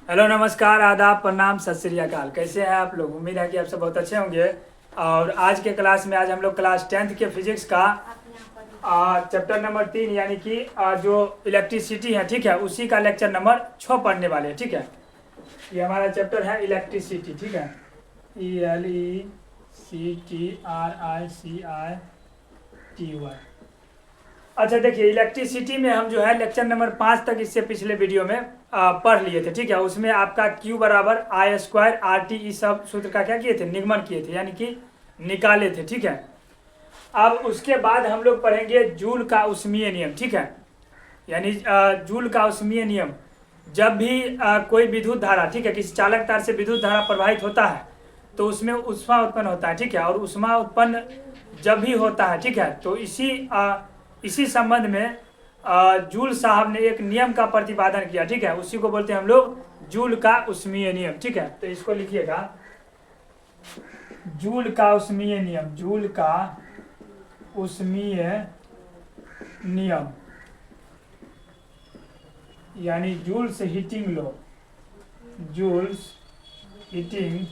Hello, नमस्कार, आदाब, प्रणाम, सत श्री अकाल। कैसे हैं आप लोग? उम्मीद है कि आप सब बहुत अच्छे होंगे। और आज के क्लास में आज हम लोग क्लास 10th के फिजिक्स का चैप्टर नंबर 3 यानी कि जो इलेक्ट्रिसिटी है, ठीक है, उसी का लेक्चर नंबर 6 पढ़ने वाले हैं। ठीक है, ये हमारा चैप्टर है इलेक्ट्रिसिटी। ठीक है, ELECTRICITY। अच्छा, देखिए, इलेक्ट्रिसिटी में हम जो है लेक्चर नंबर 5 तक इससे पिछले वीडियो में पढ़ लिए थे। ठीक है, उसमें आपका Q बराबर I² RT इस सब सूत्र का क्या किए थे, निगमन किए थे, यानी कि निकाले थे। ठीक है, अब उसके बाद हम लोग पढ़ेंगे जूल का ऊष्मीय नियम। ठीक है, यानी जूल का ऊष्मीय नियम। जब भी कोई विद्युत धारा, ठीक है, किसी चालक तार से विद्युत धारा प्रवाहित होता है तो उसमें ऊष्मा उत्पन्न होता है। ठीक है, और ऊष्मा उत्पन्न जब भी होता है, ठीक है, तो इसी संबंध में जूल साहब ने एक नियम का प्रतिपादन किया। ठीक है, उसी को बोलते हैं हम लोग जूल का ऊष्मीय नियम। ठीक है, तो इसको लिखिएगा, जूल का ऊष्मीय नियम, जूल का ऊष्मीय नियम यानी Joule's heating law, Joule's heating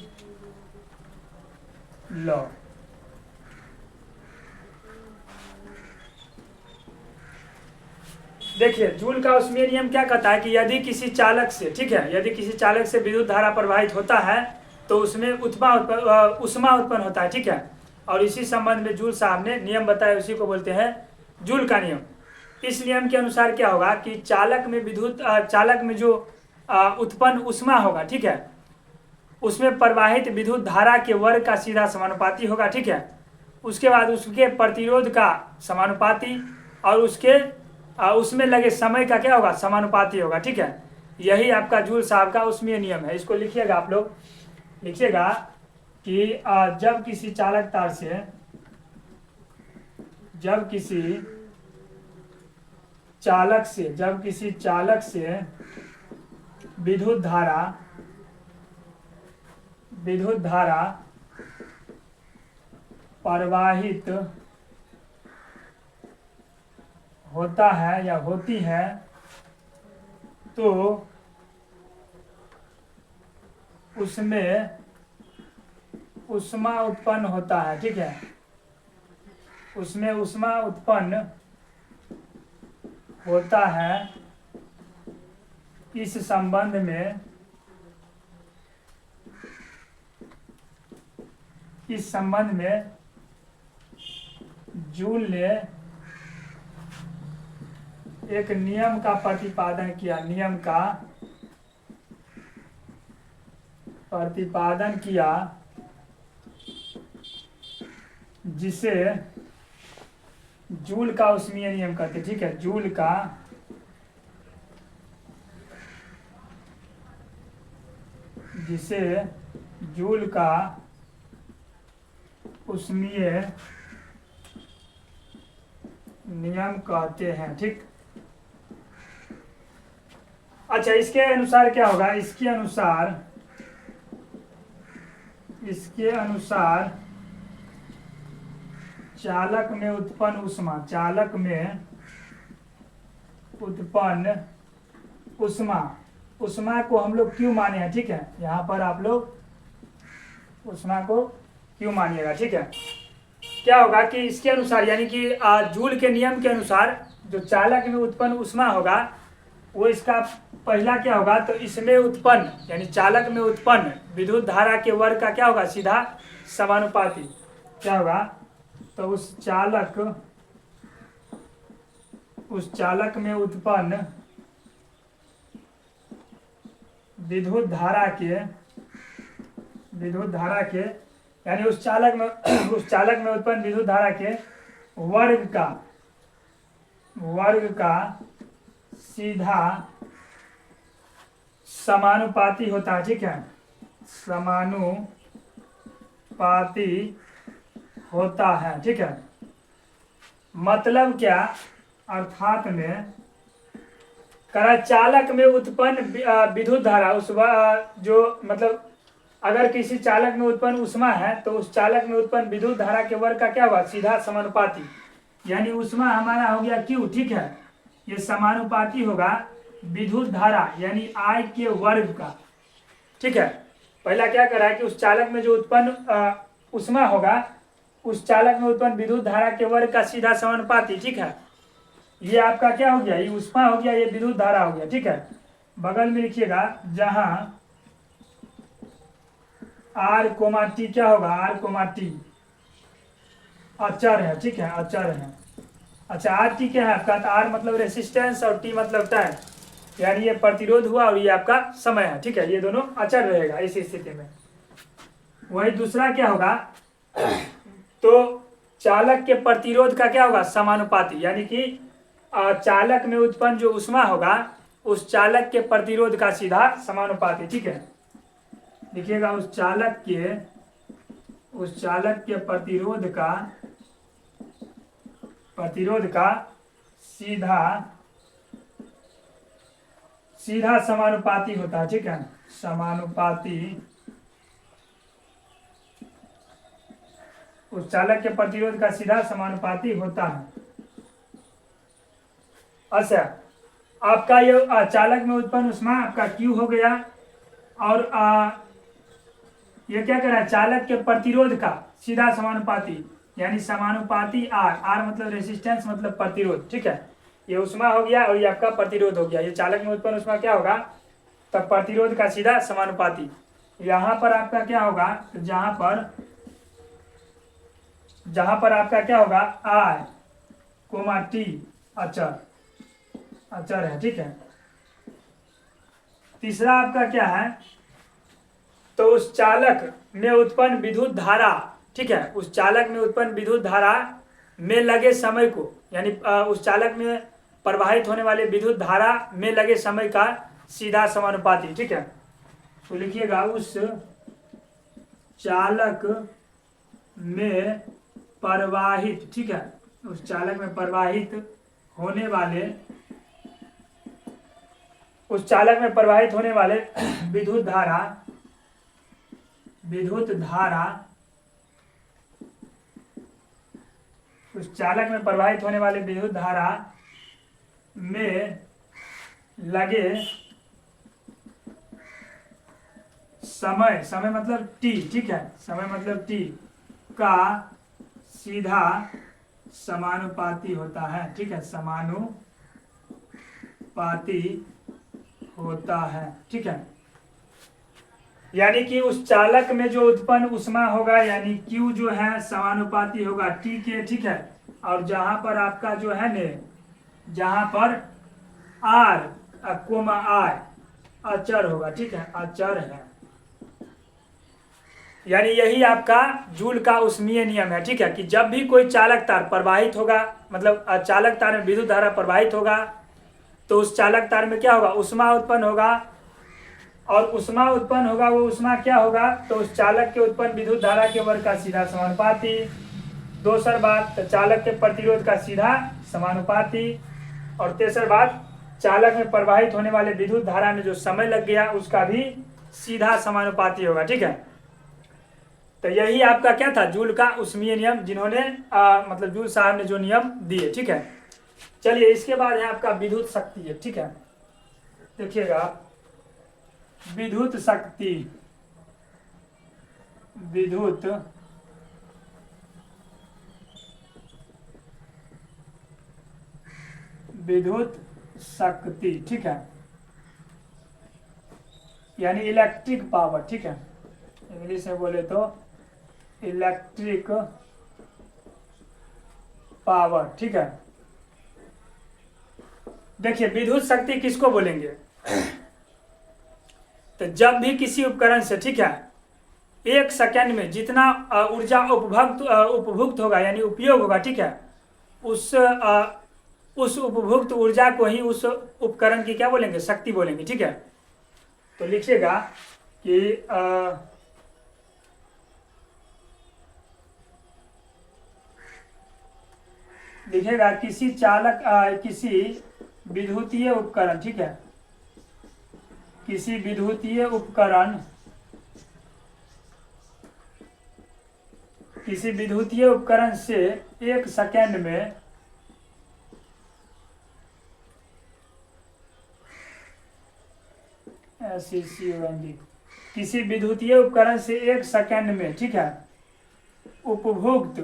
law. देखिए, जूल का ऊष्मीय नियम क्या कहता है कि यदि किसी चालक से, ठीक है, यदि किसी चालक से विद्युत धारा प्रवाहित होता है तो उसमें ऊष्मा उत्पन्न होता है। ठीक है, और इसी संबंध में जूल साहब ने नियम बताया, उसी को बोलते हैं जूल का नियम। इस नियम के अनुसार क्या होगा कि चालक में जो उत्पन्न ऊष्मा होगा, ठीक है, उसमें प्रवाहित विद्युत धारा के वर्ग का सीधा समानुपाती होगा। ठीक है, उसके बाद उसके प्रतिरोध का समानुपाती और उसमें लगे समय का क्या होगा, समानुपाती होगा। ठीक है, यही आपका जूल साहब का ऊष्मीय नियम है। इसको लिखिएगा, आप लोग लिखिएगा कि जब किसी चालक से विद्युत धारा प्रवाहित होता है या होती है तो उसमें ऊष्मा उत्पन्न होता है। ठीक है, उसमें ऊष्मा उत्पन्न होता है। इस संबंध में जूल ने एक नियम का प्रतिपादन किया, जिसे जूल का ऊष्मीय नियम कहते हैं। ठीक है, जूल का ऊष्मीय नियम कहते हैं। ठीक, अच्छा, इसके अनुसार क्या होगा, इसके अनुसार चालक में उत्पन्न ऊष्मा को हम लोग क्यों माने हैं। ठीक है, यहाँ पर आप लोग ऊष्मा को क्यों मानिएगा। ठीक है, क्या होगा कि इसके अनुसार यानी कि जूल के नियम के अनुसार जो चालक में उत्पन्न ऊष्मा होगा वो इसका पहला क्या होगा, तो इसमें उत्पन्न यानी चालक में उत्पन्न विद्युत धारा के वर्ग का क्या होगा, सीधा समानुपाती क्या होगा, तो उस चालक में उत्पन्न विद्युत धारा के यानी उस चालक में उत्पन्न विद्युत धारा के वर्ग का सीधा समानुपाती होता है। ठीक है, समानुपाती होता है। ठीक है, मतलब क्या, अर्थात में चालक में उत्पन्न विद्युत धारा जो मतलब अगर किसी चालक में उत्पन्न ऊष्मा है तो उस चालक में उत्पन्न विद्युत धारा के वर्ग का क्या हुआ, सीधा समानुपाती, यानी ऊष्मा हमारा हो गया Q। ठीक है, ये समानुपाती होगा विद्युत धारा यानी I के वर्ग का, ठीक है। पहला क्या करा है कि उस चालक में जो उत्पन्न ऊष्मा होगा उस चालक में उत्पन्न विद्युत धारा के वर्ग का सीधा समानुपाती, ठीक है। ये आपका क्या हो गया, ये ऊष्मा हो गया, ये विद्युत धारा हो गया, ठीक है। बगल में लिखिएगा जहां R, T क्या होगा, R, T अचर है, ठीक है, अचर है। अच्छा R T क्या है आपका, तो R मतलब रेसिस्टेंस और T मतलब टाइम, यानी ये प्रतिरोध हुआ और ये आपका समय है, ठीक है। ये दोनों अचर रहेगा इस स्थिति में। वही दूसरा क्या होगा, तो चालक के प्रतिरोध का क्या होगा, समानुपाती, यानी कि चालक में उत्पन्न जो ऊष्मा होगा उस चालक के प्रतिरोध का सीधा समानुपाती, ठीक है। देखिएगा उस चालक के प्रतिरोध का सीधा समानुपाती होता है, ठीक है, समानुपाती। उस चालक के प्रतिरोध का सीधा समानुपाती होता है। अच्छा आपका ये चालक में उत्पन्न ऊष्मा आपका Q हो गया, और ये क्या कर रहा है, चालक के प्रतिरोध का सीधा समानुपाती यानी समानुपाती R मतलब रेसिस्टेंस मतलब प्रतिरोध, ठीक है। ये ऊष्मा हो गया और ये आपका प्रतिरोध हो गया। ये चालक में उत्पन्न ऊष्मा क्या होगा, तब प्रतिरोध का सीधा समानुपाती। यहाँ पर आपका क्या होगा, तो जहां पर आपका क्या होगा I, T अचर है, ठीक है। तीसरा आपका क्या है, तो उस चालक में उत्पन्न विद्युत धारा, ठीक है, उस चालक में उत्पन्न विद्युत धारा में लगे समय को, यानी उस चालक में प्रवाहित होने वाले विद्युत धारा में लगे समय का सीधा समानुपाती, ठीक है। तो लिखिएगा उस चालक में प्रवाहित, ठीक है, उस चालक में प्रवाहित होने वाले विद्युत धारा उस चालक में प्रवाहित होने वाले विद्युत धारा में लगे समय मतलब T, ठीक है, समय मतलब T का सीधा समानुपाती होता है, ठीक है, समानुपाती होता है, ठीक है। यानी कि उस चालक में जो उत्पन्न ऊष्मा होगा यानी Q जो है समानुपाती होगा T के, ठीक है। और जहां पर आपका जो है ने, जहां पर R, I अचर होगा, ठीक है, अचर है। यानी यही आपका जूल का ऊष्मीय नियम है, ठीक है, कि जब भी कोई चालक तार प्रवाहित होगा, मतलब चालक तार में विद्युत धारा प्रवाहित होगा, तो उस चालक तार में क्या होगा, ऊष्मा उत्पन्न होगा, और ऊष्मा उत्पन्न होगा, वो ऊष्मा क्या होगा, तो उस चालक के उत्पन्न विद्युत धारा के वर्ग का सीधा समानुपाती। दूसरी बात, तो चालक के प्रतिरोध का सीधा समानुपाती। और तीसरी बात, चालक में प्रवाहित होने वाले विद्युत धारा में जो समय लग गया उसका भी सीधा समानुपाती होगा, ठीक है। तो यही आपका क्या था, जूल का ऊष्मीय नियम, जिन्होंने मतलब जूल साहब ने जो नियम दिए, ठीक है। चलिए इसके बाद है आपका विद्युत शक्ति है, ठीक है। देखिएगा विद्युत शक्ति, विद्युत शक्ति, ठीक है, यानी इलेक्ट्रिक पावर, ठीक है, इंग्लिश में बोले तो इलेक्ट्रिक पावर, ठीक है। देखिए विद्युत शक्ति किसको बोलेंगे, तो जब भी किसी उपकरण से, ठीक है, 1 सेकंड में जितना ऊर्जा उपभुक्त होगा यानी उपयोग होगा, ठीक है, उस उपभुक्त ऊर्जा को ही उस उपकरण की क्या बोलेंगे, शक्ति बोलेंगे, ठीक है। तो लिखिएगा कि लिखिएगा किसी विद्युतीय उपकरण, ठीक है, किसी विद्युतीय उपकरण से 1 सेकंड में SECUND, किसी विद्युतीय उपकरण से 1 सेकंड में, ठीक है, उपभोक्त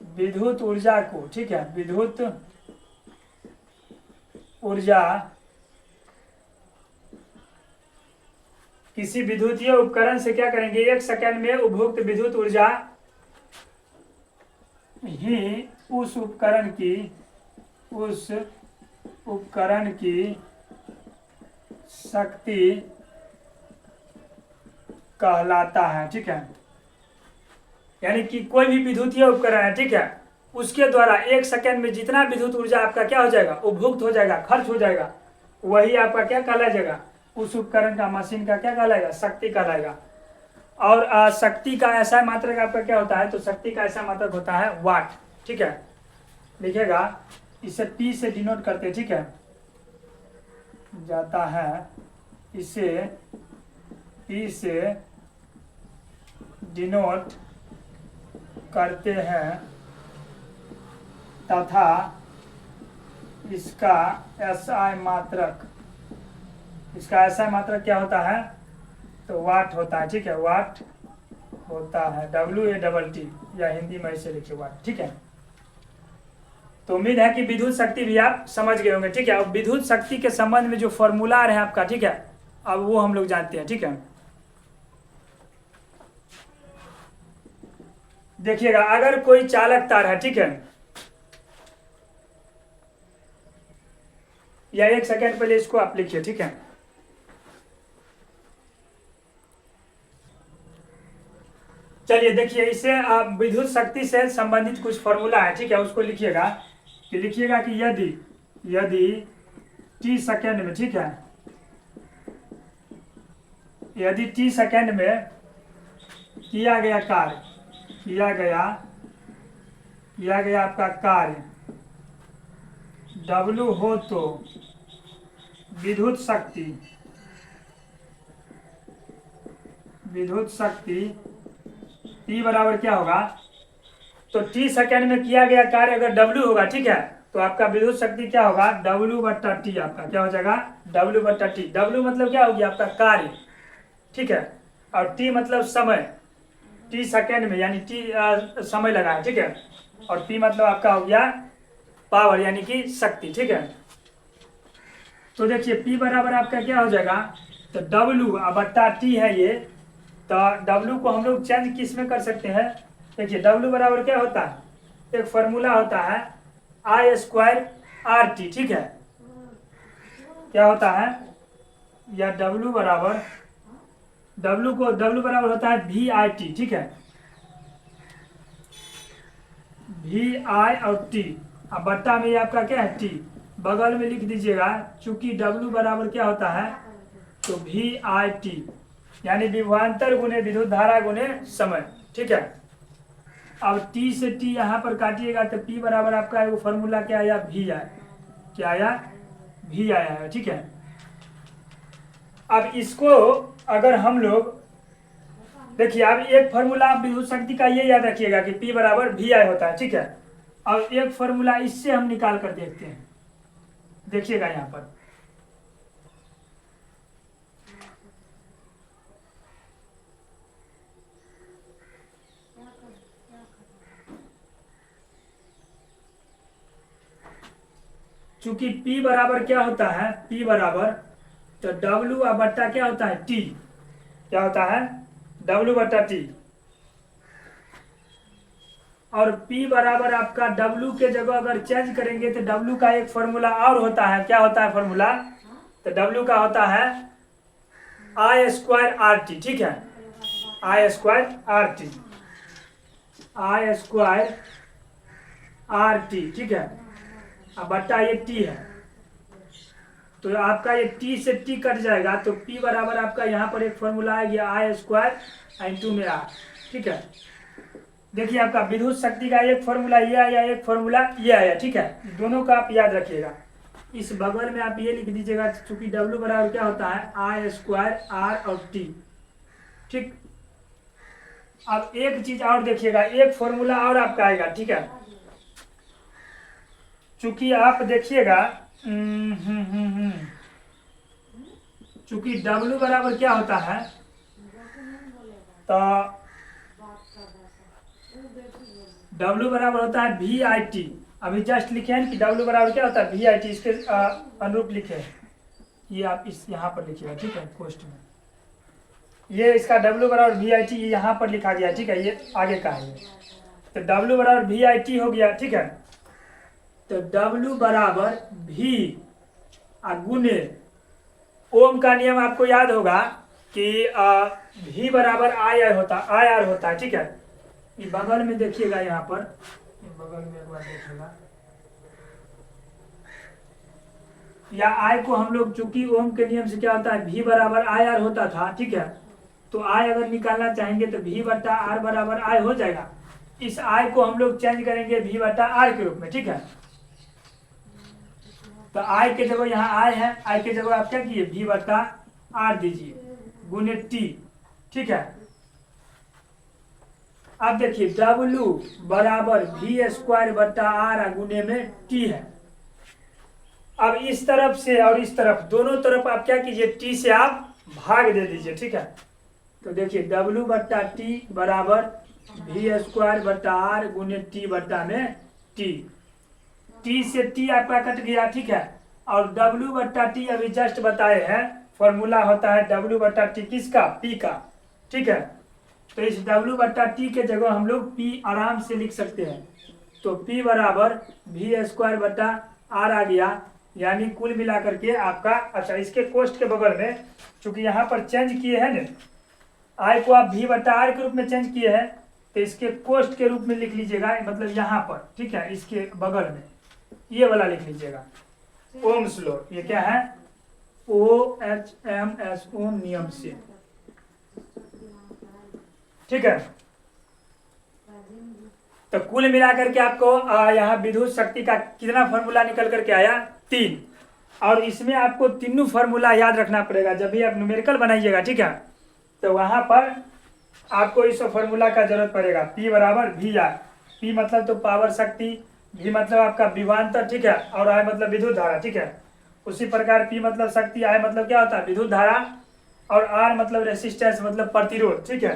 विद्युत ऊर्जा को, ठीक है, विद्युत ऊर्जा किसी विद्युतीय उपकरण से क्या करेंगे, 1 सेकंड में उपभोक्त विद्युत ऊर्जा ही उस उपकरण की शक्ति कहलाता है, ठीक है। यानी कि कोई भी विद्युतीय उपकरण है, ठीक है, उसके द्वारा 1 सेकंड में जितना विद्युत ऊर्जा आपका क्या हो जाएगा, उपभोक्त हो जाएगा, खर्च हो जाएगा, वही आपका क्या कहलाएगा, उस उपकरण का, मशीन का क्या कहलाएगा, शक्ति कहलाएगा। और शक्ति का ऐसा मात्रक आपका क्या होता है, तो शक्ति का ऐसा मात्रक होता है वाट, ठीक है। लिखिएगा, इसे P से डिनोट करते हैं, ठीक है, जाता है, इसे P से डिनोट करते हैं तथा इसका SI मात्रक, इसका SI मात्रक क्या होता है, तो वाट होता है, ठीक है, वाट होता है, WATT, या हिंदी में इसे लिखिए वाट, ठीक है। तो उम्मीद है कि विद्युत शक्ति भी आप समझ गए होंगे, ठीक है। अब विद्युत शक्ति के संबंध में जो फॉर्मूला है आपका, ठीक है, अब वो हम लोग जानते हैं, ठीक है। देखिएगा, अगर कोई चालक तार है, ठीक है, या 1 सेकंड पहले इसको आप लिखिए, ठीक है। चलिए देखिए, इसे आप विद्युत शक्ति से संबंधित कुछ फॉर्मूला है, ठीक है, उसको लिखिएगा, कि लिखिएगा कि यदि T सेकंड में, ठीक है, यदि T सेकंड में किया गया कार्य, किया गया आपका कार्य W हो तो विद्युत शक्ति P बराबर क्या होगा, तो T सेकंड में किया गया कार्य अगर W होगा, ठीक है, तो आपका विद्युत शक्ति क्या होगा, W/T, आपका क्या हो जाएगा, W/T। W मतलब क्या होगी, आपका कार्य, ठीक है, और T मतलब समय, T सेकंड में यानी T समय लगा है, ठीक है, और P मतलब आपका हो गया पावर यानी कि शक्ति, ठीक है। तो देखिए P बराबर आपका क्या हो जाएगा, तो W/T है ये, तो W को हम लोग चेंज किस में कर सकते हैं, देखिए W बराबर क्या होता है, एक फॉर्मूला होता है I²RT, ठीक है, क्या होता है, या W बराबर होता है VIT, ठीक है, VI और T, अब बट्टा में आपका क्या है T, बगल में लिख दीजिएगा, चूंकि W बराबर क्या होता है, तो VIT, यानी विभवांतर गुने विद्युत धारा गुने समय, ठीक है। अब T से T यहाँ पर काटिएगा तो P बराबर आपका वो फॉर्मूला क्या आया, VI, क्या आया, V आया है, ठीक है। अब इसको अगर हम लोग देखिए, अब एक फॉर्मूला आप विद्युत शक्ति का ये याद रखिएगा कि P बराबर VI होता है, ठीक है। अब एक फॉर्मूला इससे हम निकाल कर देखते हैं, देखिएगा यहाँ पर, चूंकि P बराबर क्या होता है, P बराबर तो W/T क्या होता है, T, क्या होता है, W/T, और P बराबर आपका W के जगह अगर चेंज करेंगे तो W का एक फॉर्मूला और होता है, क्या होता है फॉर्मूला, तो W का होता है I²RT, ठीक है, I²RT, ठीक है, अब बट्टा ये T है, तो आपका ये T से T कट जाएगा, तो P बराबर आपका यहाँ पर एक फॉर्मूला है, ये I² में R, ठीक है। देखिए, आपका विद्युत शक्ति का एक फॉर्मूला ये आया, एक फॉर्मूला ये आया, ठीक है, दोनों का आप याद रखिएगा। इस बगल में आप ये लिख दीजिएगा, चूंकि W बराबर क्या होता है, I² और T, ठीक। अब एक चीज और देखिएगा, एक फॉर्मूला और आपका आएगा, ठीक है, चूंकि आप देखिएगा चूंकि W बराबर क्या होता है, तो W बराबर होता है VIT। अभी जस्ट लिखे हैं कि W बराबर क्या होता है VIT, इसके अनुरूप लिखे हैं। ये आप इस यहाँ पर लिखिएगा, ठीक है, पोस्ट में ये इसका W बराबर VIT यहाँ पर लिखा गया, ठीक है, ये आगे का है। तो W बराबर VIT हो गया, ठीक है। तो W बराबर V गुने ओम का नियम आपको याद होगा कि V बराबर IR होता है, ठीक है। ये बगल में देखिएगा, यहाँ पर बगल में एक बार देखिएगा, या I को हम लोग चूंकि ओम के नियम से क्या होता है V बराबर IR होता था, ठीक है। तो I अगर निकालना चाहेंगे तो V बटा R बराबर I हो जाएगा। इस I को हम लोग चेंज करेंगे V बटा R के रूप में, ठीक है। तो I के जगह यहाँ I है, I के जगह आप क्या किए V बटा R दीजिए गुने T, ठीक है। अब देखिए W बराबर V² बटा R गुने में T है। अब इस तरफ से और इस तरफ दोनों तरफ आप क्या कीजिए T से आप भाग दे दीजिए, ठीक है। तो देखिए W बट्टा T बराबर V² बटा R गुने T बट्टा में T। T से T आपका कट गया, ठीक है। और W बट्टा T अभी जस्ट बताए हैं, फॉर्मूला होता है W बट्टा T किसका, P का, ठीक है। तो इस W बट्टा T के जगह हम लोग P आराम से लिख सकते हैं। तो P बराबर V² बटा R आ गया, यानी कुल मिलाकर के आपका, अच्छा इसके कोष्ट के बगल में चूंकि यहाँ पर चेंज किए हैं ना, I को आप V बटा R के रूप में चेंज किए हैं, तो इसके कोष्ट के रूप में लिख लीजिएगा, मतलब यहाँ पर, ठीक है, इसके बगल में ये वाला लिख लीजिएगा ओम्स लॉ। ये क्या है, OHMS ओम नियम से, ठीक है। तो कुल मिलाकर के आपको यहाँ विद्युत शक्ति का कितना फॉर्मूला निकल करके आया, 3। और इसमें आपको तीनों फॉर्मूला याद रखना पड़ेगा जब भी आप न्यूमेरिकल बनाइएगा, ठीक है। तो वहां पर आपको इस फॉर्मूला का जरूरत पड़ेगा। P बराबर VR, P मतलब तो पावर शक्ति, V मतलब आपका विभवांतर, ठीक है, और I मतलब विद्युत धारा, ठीक है। उसी प्रकार P मतलब शक्ति, I मतलब क्या होता है विद्युत धारा, और R मतलब रेसिस्टेंस मतलब प्रतिरोध, ठीक है।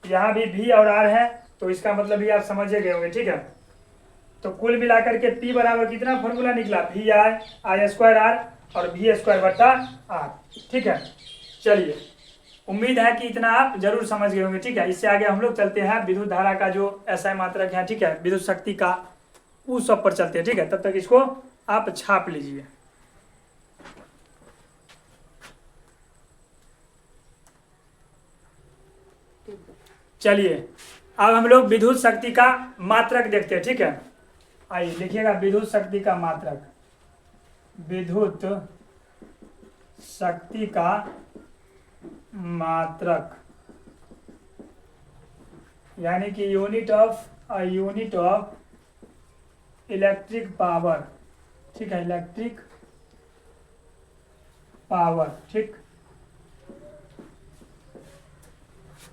यहाँ भी V और R है, तो इसका मतलब भी आप समझ गए होंगे, ठीक है। तो कुल मिलाकर के P बराबर कितना फॉर्मूला निकला, VI² और V² बटा R, ठीक है। चलिए, उम्मीद है कि इतना आप जरूर समझ गए होंगे, ठीक है। इससे आगे हम लोग चलते हैं विद्युत धारा का जो SI मात्रक है, ठीक है, विद्युत शक्ति का, उस सब पर चलते हैं, ठीक है। तब तक इसको आप छाप लीजिए। चलिए अब हम लोग विद्युत शक्ति का मात्रक देखते हैं, ठीक है। आइए लिखिएगा विद्युत शक्ति का मात्रक, विद्युत शक्ति का मात्रक यानी कि यूनिट ऑफ इलेक्ट्रिक पावर, ठीक है, इलेक्ट्रिक पावर, ठीक।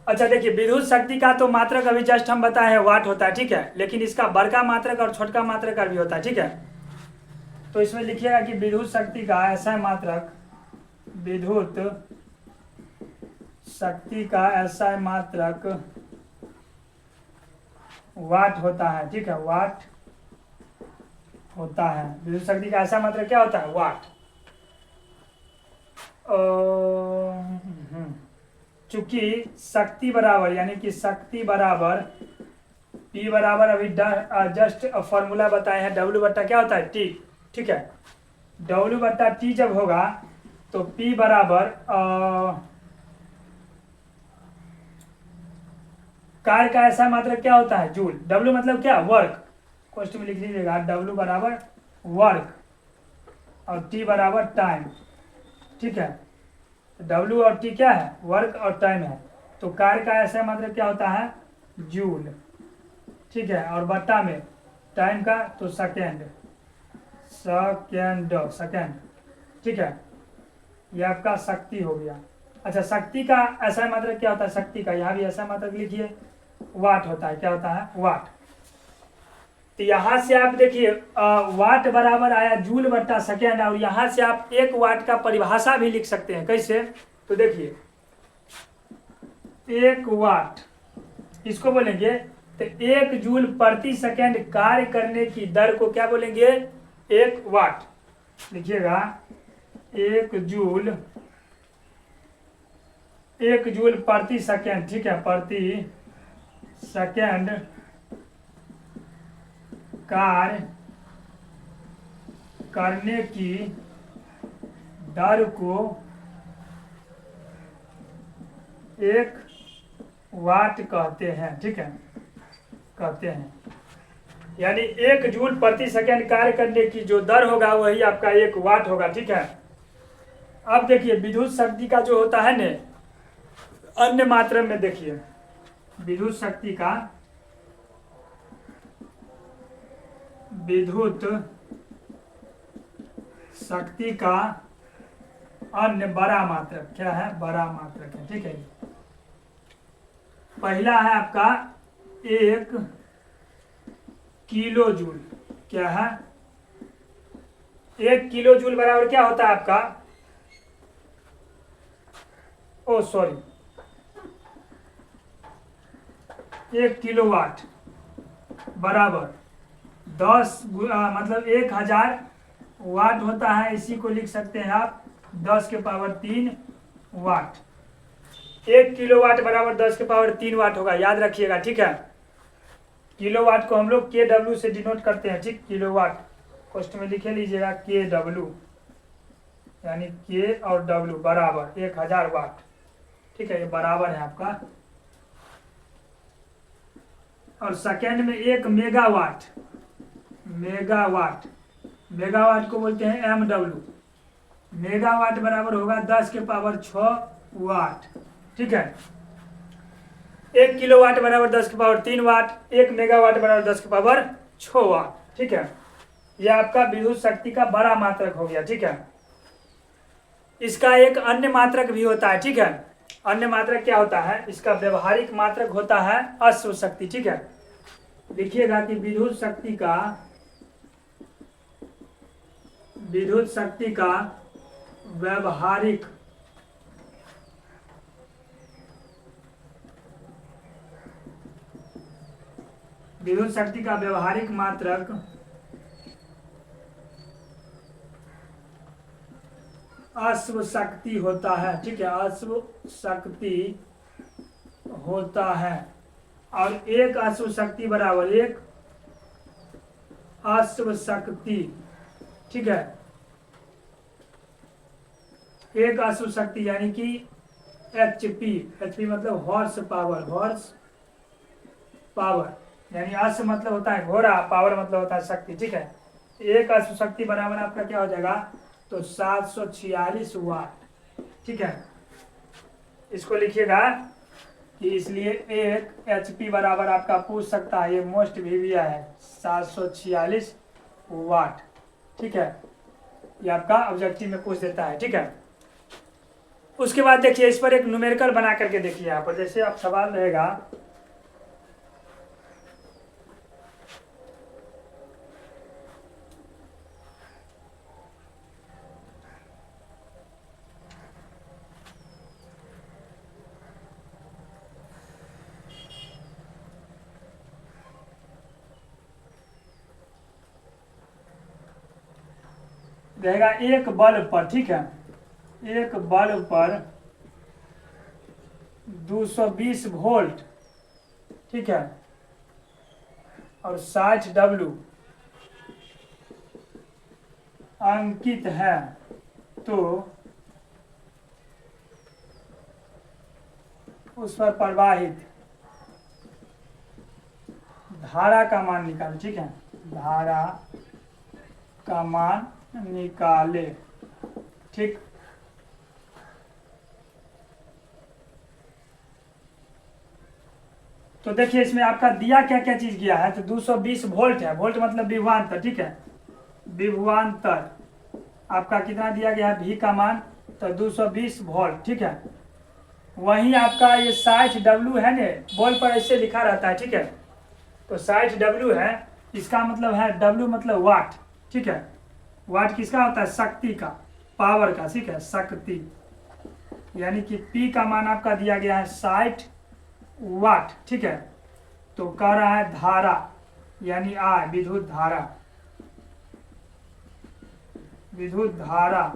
अच्छा देखिए, विद्युत शक्ति का तो मात्रक अभी जस्ट हम बताए हैं वाट होता है, ठीक है, लेकिन इसका बड़का मात्रक और छोटका मात्रक भी होता है, ठीक है। तो इसमें लिखिएगा कि विद्युत शक्ति का ऐसा मात्रक, विद्युत शक्ति का ऐसा मात्रक वाट होता है, ठीक है, वाट होता है। विद्युत शक्ति का ऐसा मात्रक क्या होता है, वाट। चूंकि शक्ति बराबर, यानी कि शक्ति बराबर P बराबर अभी जस्ट फॉर्मूला बताए हैं, W बट्टा क्या होता है T, ठीक है। W बट्टा T जब होगा तो P बराबर कार्य का ऐसा मात्रक क्या होता है, जूल। W मतलब क्या, वर्क, क्वेश्चन में लिख लीजिएगा W बराबर वर्क और T बराबर टाइम, ठीक है। W और T क्या है, वर्क और टाइम है। तो कार्य का ऐसा मात्रक क्या होता है, जूल, ठीक है। और बट्टा में टाइम का तो सेकेंड, ठीक है। ये आपका शक्ति हो गया। अच्छा, शक्ति का ऐसा मात्रक क्या होता है, शक्ति का यहाँ भी ऐसा मात्रक लिखिए, वाट होता है। क्या होता है, वाट। तो यहाँ से आप देखिए वाट बराबर आया जूल बट्टा सेकेंड, और यहाँ से आप 1 वाट का परिभाषा भी लिख सकते हैं। कैसे? तो देखिए 1 वाट इसको बोलेंगे तो 1 जूल प्रति सेकेंड कार्य करने की दर को क्या बोलेंगे? 1 वाट। लिखिएगा 1 जूल प्रति सेकेंड, ठीक है, प्रति सेकेंड कार्य करने की दर को 1 वाट कहते हैं, ठीक है, कहते हैं। यानी 1 जूल प्रति सेकेंड कार्य करने की जो दर होगा वही आपका 1 वाट होगा, ठीक है। अब देखिए विद्युत शक्ति का जो होता है न अन्य मात्रा में, देखिए विद्युत शक्ति का अन्य बड़ा मात्रक क्या है? बड़ा मात्रक है, ठीक है। पहला है आपका 1 किलो जूल। क्या है? 1 किलो जूल बराबर क्या होता है आपका? ओ सॉरी 1 किलोवाट बराबर 10 मतलब 1000 वाट होता है। इसी को लिख सकते हैं आप 10 के पावर 3 वाट। 1 किलोवाट बराबर 10 के पावर 3 वाट होगा, याद रखिएगा, ठीक है। किलोवाट को हम लोग KW से डिनोट करते हैं, ठीक। किलोवाट कॉस्ट में लिखे लीजिएगा KW, यानी K और W बराबर 1000 वाट, ठीक है, ये बराबर है आपका। और सेकेंड में 1 मेगावाट, मेगावाट को बोलते हैं MW। मेगावाट बराबर होगा 10 के पावर 6 वाट, ठीक है। 1 किलोवाट बराबर 10 के पावर 3 वाट, 1 मेगावाट बराबर 10 के पावर 6 वाट, ठीक है। यह आपका विद्युत शक्ति का बड़ा मात्रक हो गया, ठीक है। इसका एक अन्य मात्रक भी होता है, ठीक है। अन्य मात्रक क्या होता है? इसका व्यवहारिक मात्रक होता है अश्व शक्ति, ठीक है। लिखिएगा कि विद्युत शक्ति का व्यवहारिक मात्रक अश्व शक्ति होता है, ठीक है, अश्व शक्ति होता है। और 1 अश्व शक्ति बराबर 1 अश्व शक्ति, ठीक है। 1 अश्व शक्ति यानी कि HP मतलब हॉर्स पावर, यानी अश्व मतलब होता है घोड़ा, पावर मतलब होता है शक्ति, ठीक है। 1 अश्व शक्ति बराबर आपका क्या हो जाएगा? तो 746 वाट, ठीक है। इसको लिखिएगा कि इसलिए 1 HP बराबर आपका पूछ सकता है, ये मोस्ट VVI है, 746 वाट, ठीक है। ये आपका ऑब्जेक्टिव में पूछ देता है, ठीक है। उसके बाद देखिए इस पर एक न्यूमेरिकल बना करके देखिए यहाँ पर, जैसे आप सवाल रहेगा रहेगा एक बल्ब पर, ठीक है, एक बल्ब पर 220 वोल्ट, ठीक है, और 60 W अंकित है, तो उस पर प्रवाहित धारा का मान निकाले, ठीक है, धारा का मान निकाले, ठीक। तो देखिए इसमें आपका दिया क्या क्या चीज गया है, तो 220 वोल्ट है, वोल्ट मतलब विभवांतर, ठीक है, विभवांतर आपका कितना दिया गया है, V का मान, तो 220 वोल्ट, ठीक है। वहीं आपका ये 60 W है ने, बॉल पर ऐसे लिखा रहता है, ठीक है, तो 60 W है, इसका मतलब है W मतलब वाट, ठीक है। वाट किसका होता है? शक्ति का, पावर का, ठीक है, शक्ति। यानी कि P का मान आपका दिया गया है 60 वाट, ठीक है। तो कह रहा है धारा यानी I, विद्युत धारा, विद्युत धारा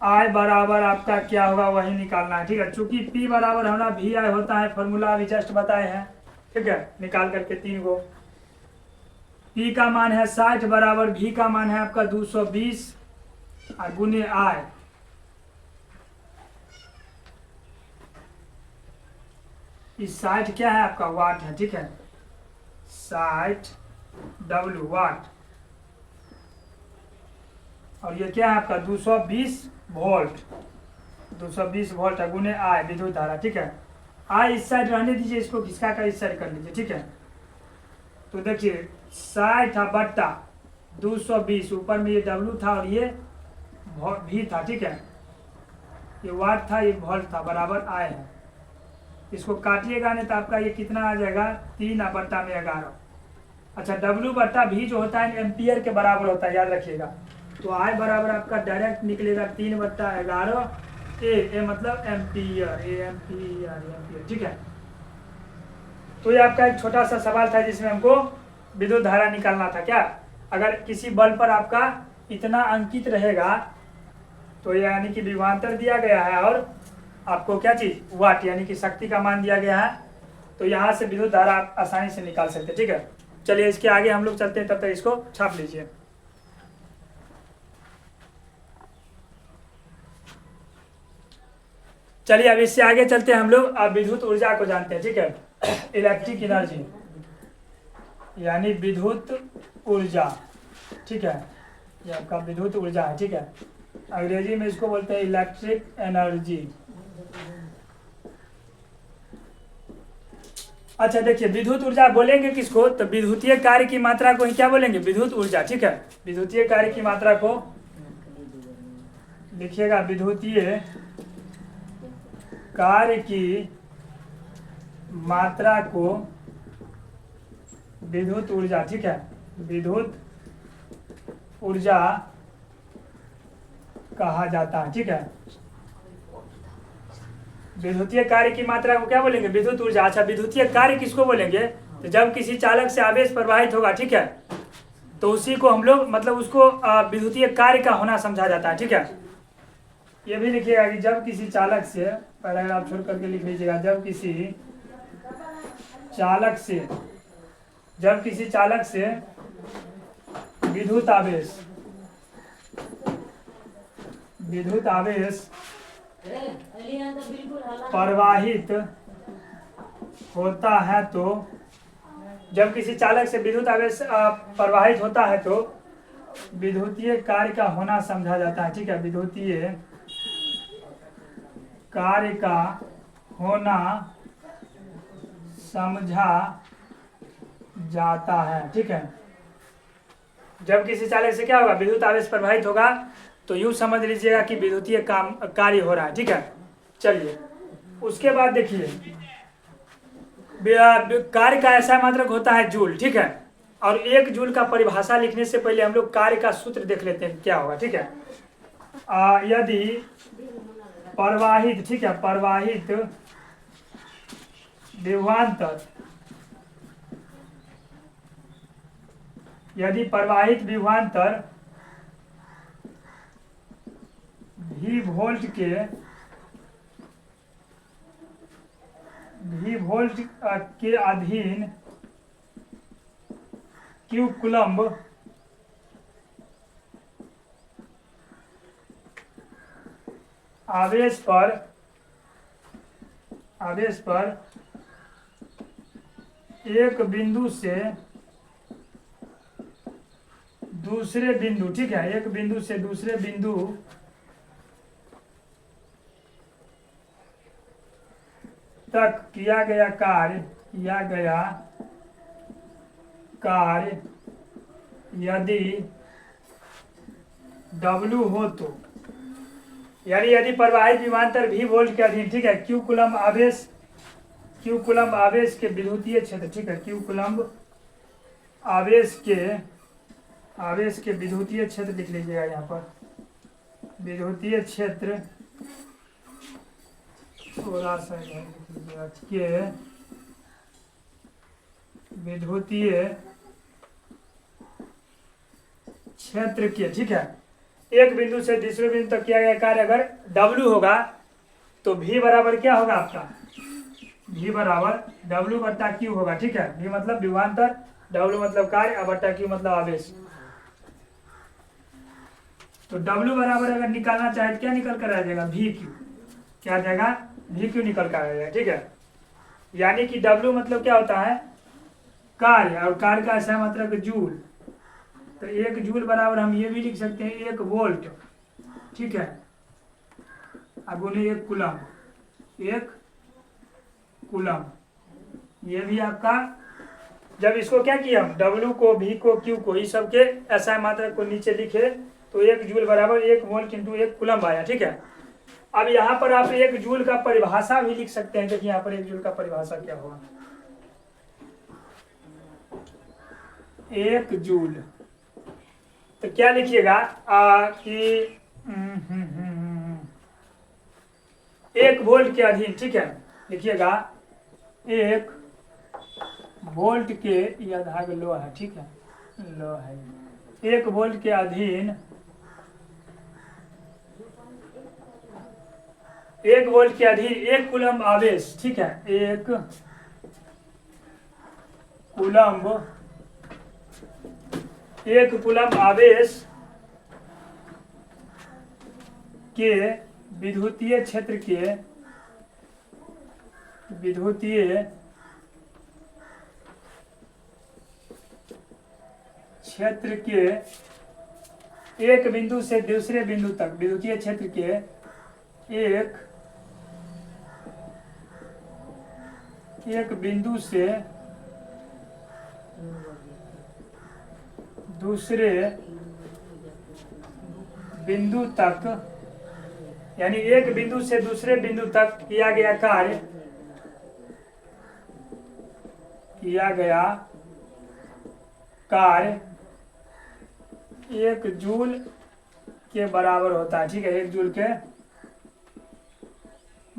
I बराबर आपका क्या होगा वही निकालना है, ठीक है। चूंकि P बराबर हमारा VI होता है, फॉर्मूला अभी जस्ट बताए हैं, ठीक है, निकाल करके 3 गो। P का मान है 60 बराबर V का मान है आपका 220 और गुने I। इस 60 क्या है आपका? वाट है, ठीक है। 60 W वाट, और ये क्या है आपका? 220 वोल्ट, 220 वोल्ट है गुने I, विद्युत धारा, ठीक है। I इस साइड रहने दीजिए, इसको घिसका कर इस साइड कर लीजिए, ठीक है। तो देखिए 60 बट्टा 220, ऊपर में ये W था और ये V था, ठीक है। ये वाट था, ये वोल्ट था, बराबर I है। इसको काटिएगा नहीं तो आपका ये कितना आ जाएगा? 3 बट्टा में 11। अच्छा, W बट्टा V जो होता है एम्पियर के बराबर होता है, याद रखिएगा। तो I बराबर आपका डायरेक्ट निकलेगा 3 बट्टा 11, ए मतलब एम्पियर, एम्पियर, ठीक है। तो ये आपका एक छोटा सा सवाल था जिसमें हमको विद्युत धारा निकालना था। क्या अगर किसी बल पर आपका इतना अंकित रहेगा तो यानी कि विभवांतर दिया गया है और आपको क्या चीज? वाट यानी कि शक्ति का मान दिया गया है, तो यहाँ से विद्युत धारा आप आसानी से निकाल सकते हैं, ठीक है। चलिए इसके आगे हम लोग चलते हैं, तब तक इसको छाप लीजिए। चलिए अब इससे आगे चलते हैं हम लोग, अब विद्युत ऊर्जा को जानते हैं, ठीक है। इलेक्ट्रिक एनर्जी यानी विद्युत ऊर्जा, ठीक है। ये आपका विद्युत ऊर्जा है, ठीक है। अंग्रेजी में इसको बोलते हैं इलेक्ट्रिक एनर्जी। अच्छा देखिए, विद्युत ऊर्जा बोलेंगे किसको? तो विद्युतीय कार्य की मात्रा को ही क्या बोलेंगे? विद्युत ऊर्जा, ठीक है। विद्युतीय कार्य की मात्रा को लिखिएगा, विद्युतीय कार्य की मात्रा को विद्युत ऊर्जा, ठीक है, विद्युत ऊर्जा कहा जाता है, ठीक है। विद्युतीय कार्य की मात्रा को क्या बोलेंगे? विद्युत ऊर्जा। अच्छा, विद्युतीय कार्य किसको बोलेंगे? तो जब किसी चालक से आवेश प्रवाहित होगा, ठीक है, तो उसी को हम लोग मतलब उसको विद्युतीय कार्य का होना समझा जाता है, ठीक है। ये भी लिखिएगा कि जब किसी चालक से, पैराग्राफ छोड़ करके लिख लीजिएगा, जब किसी चालक से विद्युत आवेश प्रवाहित होता है, तो जब किसी चालक से विद्युत आवेश प्रवाहित होता है तो विद्युतीय कार्य का होना समझा जाता है, ठीक है। विद्युतीय कार्य का होना समझा जाता है, ठीक है। जब किसी चालक से क्या होगा? विद्युत आवेश प्रवाहित होगा, तो यूँ समझ लीजिएगा कि विद्युतीय कार्य हो रहा है, ठीक है। चलिए उसके बाद देखिए, कार्य का ऐसा मात्रक होता है जूल, ठीक है। और 1 जूल का परिभाषा लिखने से पहले हम लोग कार्य का सूत्र देख लेते हैं क्या होगा, ठीक है। यदि प्रवाहित, ठीक है, प्रवाहित विभवांतर, यदि प्रवाहित विभवांतर V वोल्ट के अधीन Q कूलम्ब आवेश पर एक बिंदु से दूसरे बिंदु, ठीक है, एक बिंदु से दूसरे बिंदु तक किया गया कार्य यदि W हो तो, यानी यदि प्रवाहित विभवांतर V वोल्ट के अधीन, ठीक है, Q कूलम्ब आवेश के विद्युतीय क्षेत्र, ठीक है, Q कूलम्ब आवेश के विद्युतीय क्षेत्र लिख लीजिएगा यहाँ पर, विद्युतीय क्षेत्र थोड़ा सा लिख लीजिएगा के विद्युतीय क्षेत्र के, ठीक है, एक बिंदु से दूसरे बिंदु तक किया गया कार्य अगर W होगा तो V बराबर क्या होगा आपका, V बराबर W बट्टा Q होगा, ठीक है। V मतलब विभवांतर, W मतलब कार्य, और बट्टा Q मतलब आवेश। तो W बराबर अगर निकालना चाहे तो क्या निकल कर आ जाएगा, VQ, क्या आ जाएगा, VQ निकल कर आ जाएगा, ठीक है। यानी कि W मतलब क्या होता है, कार्य, और कार्य का ऐसा मतलब जूल, तो 1 जूल बराबर हम ये भी लिख सकते हैं 1 वोल्ट, ठीक है। अब बोले 1 कूलम, 1 कूलम, ये भी आपका, जब इसको क्या किया हम, W को, V को, Q को, इस सब के ऐसा मात्रा को नीचे लिखे तो 1 जूल बराबर 1 वोल्ट इंटू 1 कूलम आया, ठीक है। अब यहाँ पर आप 1 जूल का परिभाषा भी लिख सकते हैं। देखिए यहाँ पर 1 जूल का परिभाषा क्या होगा, 1 जूल, तो क्या लिखिएगा कि 1 वोल्ट के अधीन, ठीक है, लिखिएगा 1 वोल्ट के, यह धाग लो है, ठीक है, लो है, 1 वोल्ट के अधीन, 1 वोल्ट के अधीन 1 कूलम आवेश, ठीक है, 1 कूलम आवेश के विद्युतीय क्षेत्र के, विद्युतीय क्षेत्र के एक बिंदु से दूसरे बिंदु तक, विद्युतीय क्षेत्र के एक बिंदु से दूसरे बिंदु तक, यानी एक बिंदु से दूसरे बिंदु तक किया गया कार्य, 1 जूल के बराबर होता है, ठीक है, 1 जूल के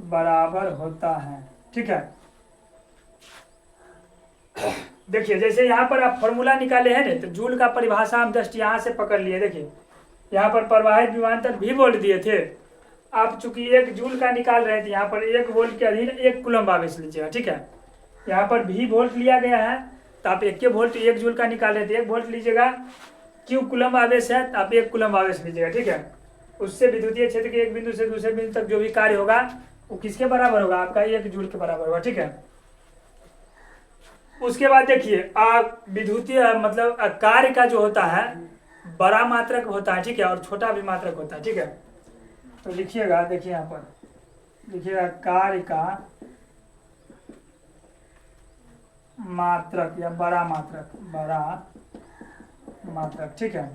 बराबर होता है, ठीक है। देखिए जैसे यहाँ पर आप फॉर्मूला निकाले हैं ना, तो जूल का परिभाषा हम जस्ट यहाँ से पकड़ लिए। देखिए यहाँ पर प्रवाहित विभवांतर भी वोल्ट दिए थे, आप चूंकि 1 जूल का निकाल रहे थे, यहाँ पर 1 वोल्ट के अधीन 1 कूलम आवेश लीजिएगा, ठीक है। यहाँ पर भी वोल्ट लिया गया है, तो आप 1 वोल्ट 1 जूल का निकाल रहे थे, 1 वोल्ट लीजिएगा, क्यू कूलम आवेश है तो आप 1 कूलम आवेश लीजिएगा, ठीक है। उससे विद्युतीय क्षेत्र के एक बिंदु से दूसरे बिंदु तक जो भी कार्य होगा वो किसके बराबर होगा, आपका 1 जूल के बराबर होगा, ठीक है। उसके बाद देखिए विद्युतीय मतलब कार्य का जो होता है बड़ा मात्रक होता है, ठीक है, और छोटा भी मात्रक होता है, ठीक है। तो लिखिएगा, देखिए यहाँ पर लिखिएगा कार्य का मात्रक या बड़ा मात्रक, ठीक है।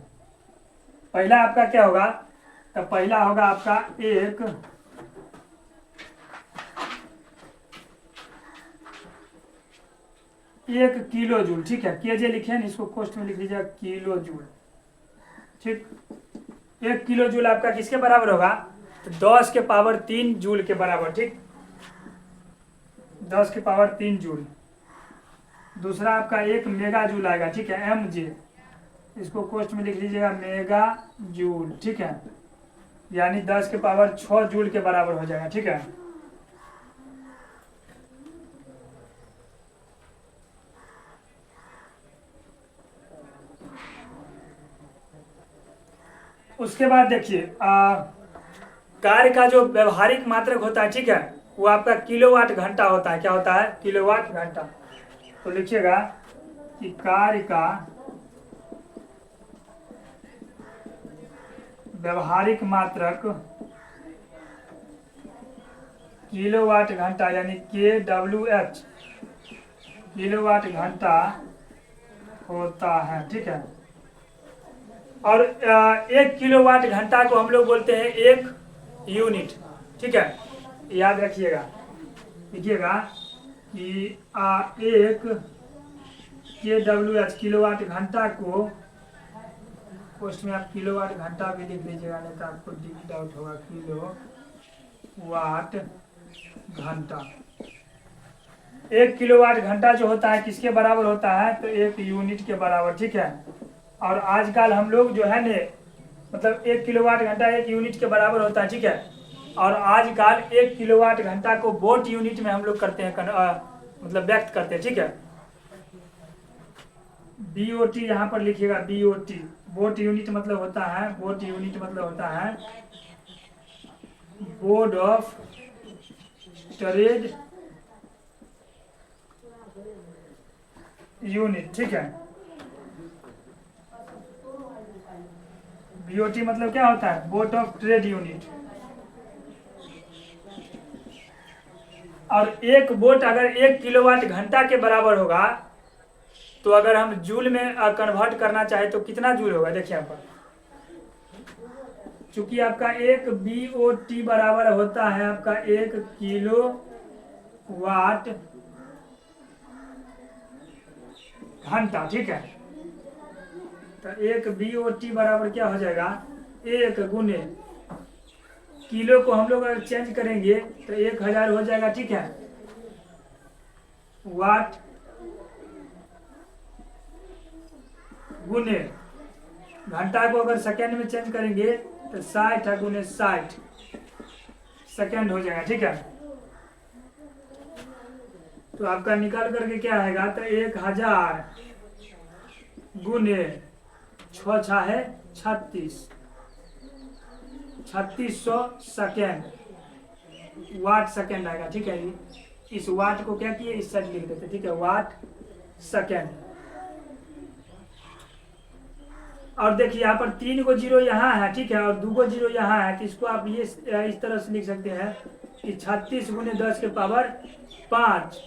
पहला आपका क्या होगा, तो पहला होगा आपका 1 किलो जूल, ठीक है, केजे लिखे हैं, इसको कोष्ठ में लिख लीजिएगा किलो जूल, ठीक। 1 किलो जूल आपका किसके बराबर होगा, तो 10 के पावर 3 जूल के बराबर, ठीक, 10 के पावर 3 जूल। दूसरा आपका 1 मेगा जूल आएगा, ठीक है, mj, इसको कोष्ठ में लिख लीजिएगा मेगा जूल, ठीक है, यानी 10 के पावर 6 जूल के बराबर हो जाएगा, ठीक है। उसके बाद देखिए कार्य का जो व्यवहारिक मात्रक होता है, ठीक है, वो आपका किलोवाट घंटा होता है, क्या होता है, किलोवाट घंटा। तो लिखिएगा कि कार्य का व्यवहारिक मात्रक किलोवाट घंटा, यानी kWh किलोवाट घंटा होता है, ठीक है। और 1 किलोवाट घंटा को हम लोग बोलते हैं 1 यूनिट, ठीक है, याद रखिएगा। लिखिएगा कि 1 kWh किलोवाट घंटा को, पोस्ट में आप किलोवाट घंटा भी लिख लीजिएगा, नहीं तो आपको डाउट होगा। किलोवाट घंटा, 1 किलोवाट घंटा जो होता है किसके बराबर होता है, तो 1 यूनिट के बराबर, ठीक है। और आजकल हम लोग जो है ने, मतलब 1 किलोवाट घंटा 1 यूनिट के बराबर होता है, ठीक है। और आजकल 1 किलोवाट घंटा को वोट यूनिट में हम लोग करते हैं, मतलब व्यक्त करते हैं, ठीक है। BOT यहाँ पर लिखिएगा, BOT, वोट यूनिट मतलब होता है, वोट यूनिट मतलब होता है बोर्ड ऑफ ट्रेड यूनिट, ठीक है। BOT मतलब क्या होता है, बोर्ड ऑफ ट्रेड यूनिट। और एक वोट अगर 1 किलोवाट घंटा के बराबर होगा, तो अगर हम जूल में कन्वर्ट करना चाहे तो कितना जूल होगा, देखिए यहाँ पर। चूंकि आपका एक BOT बराबर होता है आपका 1 किलोवाट घंटा, ठीक है। तो 1 BOT बराबर क्या हो जाएगा, 1 गुने किलो को हम लोग अगर चेंज करेंगे तो 1000 हो जाएगा, ठीक है। वाट गुने घंटा को अगर सेकेंड में चेंज करेंगे तो 60 गुने 60 सेकेंड हो जाएगा, ठीक है। तो आपका निकाल करके क्या आएगा, तो 1000 गुने 6 है 3600 सेकेंड, वाट सेकेंड आएगा, ठीक है। इस वाट को क्या किए, इस साइड लिख देते, ठीक है, वाट सेकेंड। और देखिए यहाँ पर 3 गो जीरो यहाँ है, ठीक है, और 2 गो जीरो यहाँ है, तो इसको आप ये इस तरह से लिख सकते हैं कि 36 गुने 10 के पावर 5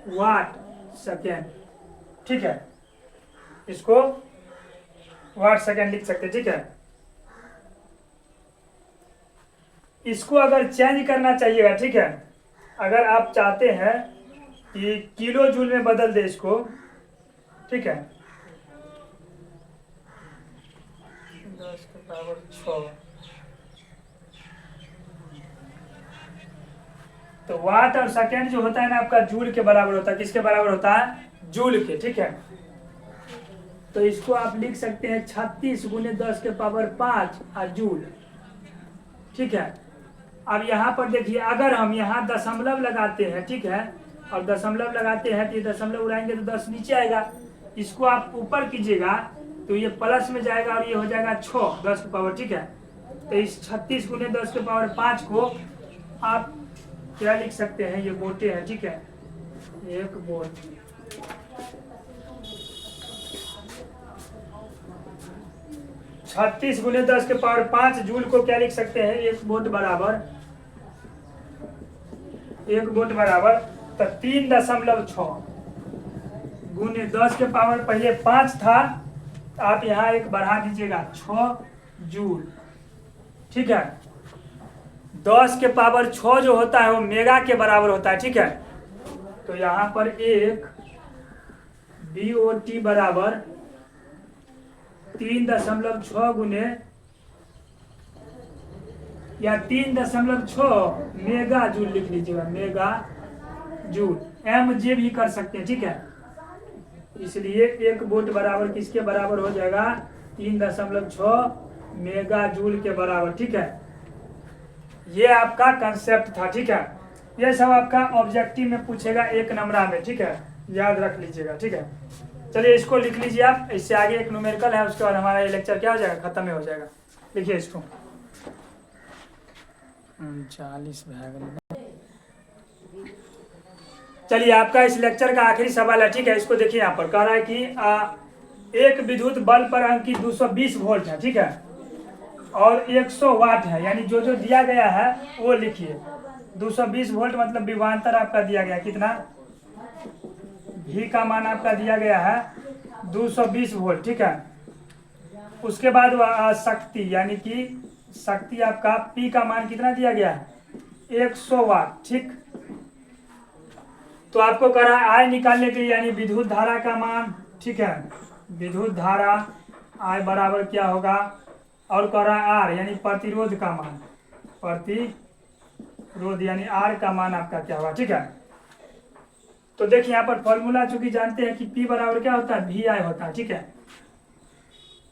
वाट सेकेंड, ठीक है। इसको वाट सेकेंड लिख सकते हैं, ठीक है। इसको अगर चेंज करना चाहिएगा, ठीक है, अगर आप चाहते हैं कि किलो जूल में बदल दे इसको, ठीक है, 10 के पावर 6, तो वाट और सेकेंड जो होता है ना आपका जूल के बराबर होता है, किसके बराबर होता है, जूल के, ठीक है। तो इसको आप लिख सकते हैं 36 गुने 10 के पावर 5 जूल, ठीक है। अब यहाँ पर देखिए, अगर हम यहाँ दशमलव लगाते हैं, ठीक है, और दशमलव लगाते हैं तो ये दशमलव उड़ाएंगे तो 10 नीचे आएगा, इसको आप ऊपर कीजिएगा तो ये प्लस में जाएगा और ये हो जाएगा 6 10 के पावर, ठीक है। तो इस 36 गुने 10 के पावर 5 को आप क्या लिख सकते हैं, ये बोटे हैं, ठीक है, एक बोट। 36 गुने 10 के पावर 5 जूल को क्या लिख सकते हैं, 1 वोट बराबर, 1 वोट बराबर तो 3.6 गुने 10 के पावर पहले 5 था, तो आप यहाँ एक बढ़ा दीजिएगा 6 जूल, ठीक है। 10 के पावर 6 जो होता है वो मेगा के बराबर होता है, ठीक है। तो यहाँ पर एक BOT बराबर 3.6 गुने या 3.6 मेगा जूल लिख लीजिएगा, मेगा जूल, MJ भी कर सकते हैं, ठीक है। इसलिए 1 वोट बराबर किसके बराबर हो जाएगा, 3.6 मेगा जूल के बराबर, ठीक है। ये आपका कंसेप्ट था, ठीक है। ये सब आपका ऑब्जेक्टिव में पूछेगा 1 नंबर में, ठीक है, याद रख लीजिएगा, ठीक है। चलिए इसको लिख लीजिए आप, इससे आगे एक न्यूमेरिकल है, उसके बाद हमारा ये लेक्चर क्या हो जाएगा, खत्म ही हो जाएगा। लिखिए इसको 39 भाग। चलिए आपका इस लेक्चर का आखिरी सवाल है, ठीक है। इसको देखिए, यहाँ पर कह रहा है कि एक विद्युत बल्ब पर अंकित 220 वोल्ट है, ठीक है, और 100 वाट है, यानी जो जो दिया गया है वो लिखिए। 220 वोल्ट मतलब विभवांतर आपका दिया गया कितना, V का मान आपका दिया गया है 220 वोल्ट, ठीक है। उसके बाद शक्ति, यानी कि शक्ति आपका P का मान कितना दिया गया है, 100 वाट, ठीक। तो आपको कह रहा है I निकालने के लिए, यानी विद्युत धारा का मान ठीक है। विद्युत धारा I बराबर क्या होगा, और कह रहा है R यानी प्रतिरोध का मान, प्रतिरोध यानी R का मान आपका क्या होगा, ठीक है। तो देखिए यहाँ पर फॉर्मूला चूंकि जानते हैं कि P बराबर क्या होता है, VI होता है, ठीक है।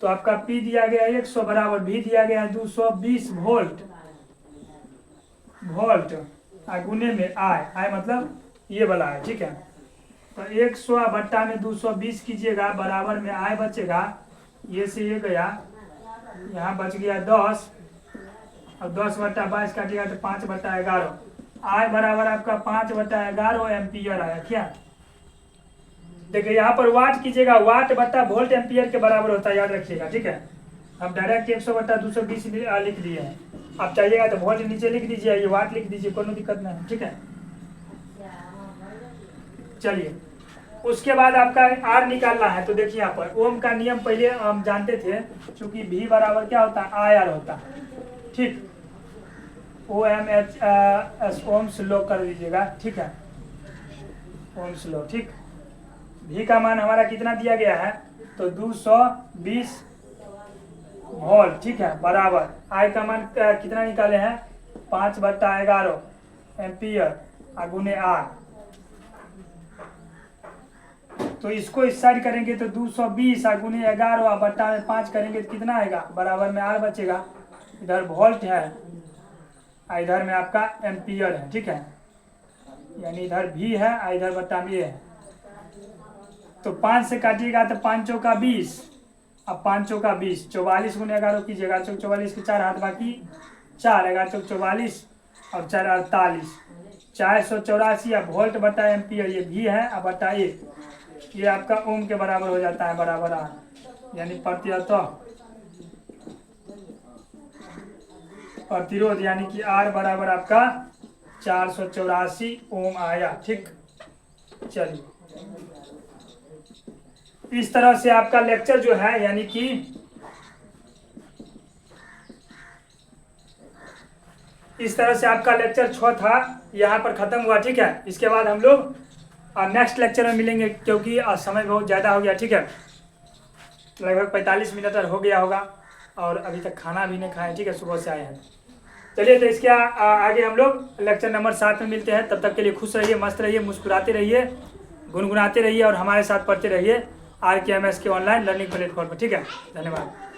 तो आपका P दिया गया 100 बराबर V दिया गया है 220 वोल्ट गुने में I मतलब ये वाला है, ठीक है। तो 100 बट्टा में 220 कीजिएगा, बराबर में I बचेगा, ये से ये गया, यहाँ बच गया 10, और 10 बट्टा 22 काटिएगा तो 5 बट्टा 11, I बराबर आपका 5 बट्टा 11 एम्पियर आया क्या। देखिए यहाँ पर वाट कीजिएगा, वाट बट्टा वोल्ट एम्पियर के बराबर होता है, याद रखिएगा, ठीक है। हम डायरेक्ट 100 बट्टा 220 लिख दिए हैं, आप चाहिएगा तो वोल्ट नीचे लिख दीजिए, ये वाट लिख दीजिए, कोई दिक्कत नहीं है, ठीक है। चलिए उसके बाद आपका R निकालना है। तो देखिए यहाँ पर ओम का नियम पहले हम जानते थे, चूंकि V बराबर क्या होता है, IR होता है, ठीक। OMH ओम्स लॉ कर दीजिएगा, ठीक है, ओम्स लॉ, ठीक। V का मान हमारा कितना दिया गया है, तो 220 वोल्ट, ठीक है, बराबर I का मान कितना निकाले हैं, 5 बट्टा 11 एम्पियर गुने R। तो इसको इस साइड करेंगे तो 220 गुने 11 बट्टा में 5 करेंगे तो कितना आएगा, बराबर में R बचेगा, इधर वोल्ट है, इधर में आपका एम्पियर है, ठीक है, यानी इधर V है, इधर बट्टा में ये है। तो 5 से काटिएगा तो 5 चौका 20, अब 5 चौका 20, 44 गुने 11 कीजिएगा, 44 के 4 हाथ बाकी 4, 11 चौक 44 और 4 48, 484 अब वोल्ट बट्टा एम्पियर, ये V है, अब बट्टा 1, ये आपका ओम के बराबर हो जाता है, बराबर R यानी प्रतिरोध यानी कि R बराबर आपका 484 ओम आया, ठीक। चलिए इस तरह से आपका लेक्चर जो है, यानी कि इस तरह से आपका लेक्चर 6 था यहाँ पर खत्म हुआ, ठीक है। इसके बाद हम लोग नेक्स्ट लेक्चर में मिलेंगे, क्योंकि समय बहुत ज़्यादा हो गया, ठीक है, लगभग 45 मिनट हो गया होगा, और अभी तक खाना भी नहीं खाए, ठीक है, सुबह से आए हैं। चलिए तो इसके आगे हम लोग लेक्चर नंबर 7 में मिलते हैं। तब तक के लिए खुश रहिए, मस्त रहिए, मुस्कुराते रहिए, गुनगुनाते रहिए और हमारे साथ पढ़ते रहिए RKMS के ऑनलाइन लर्निंग प्लेटफॉर्म पर, ठीक है। धन्यवाद।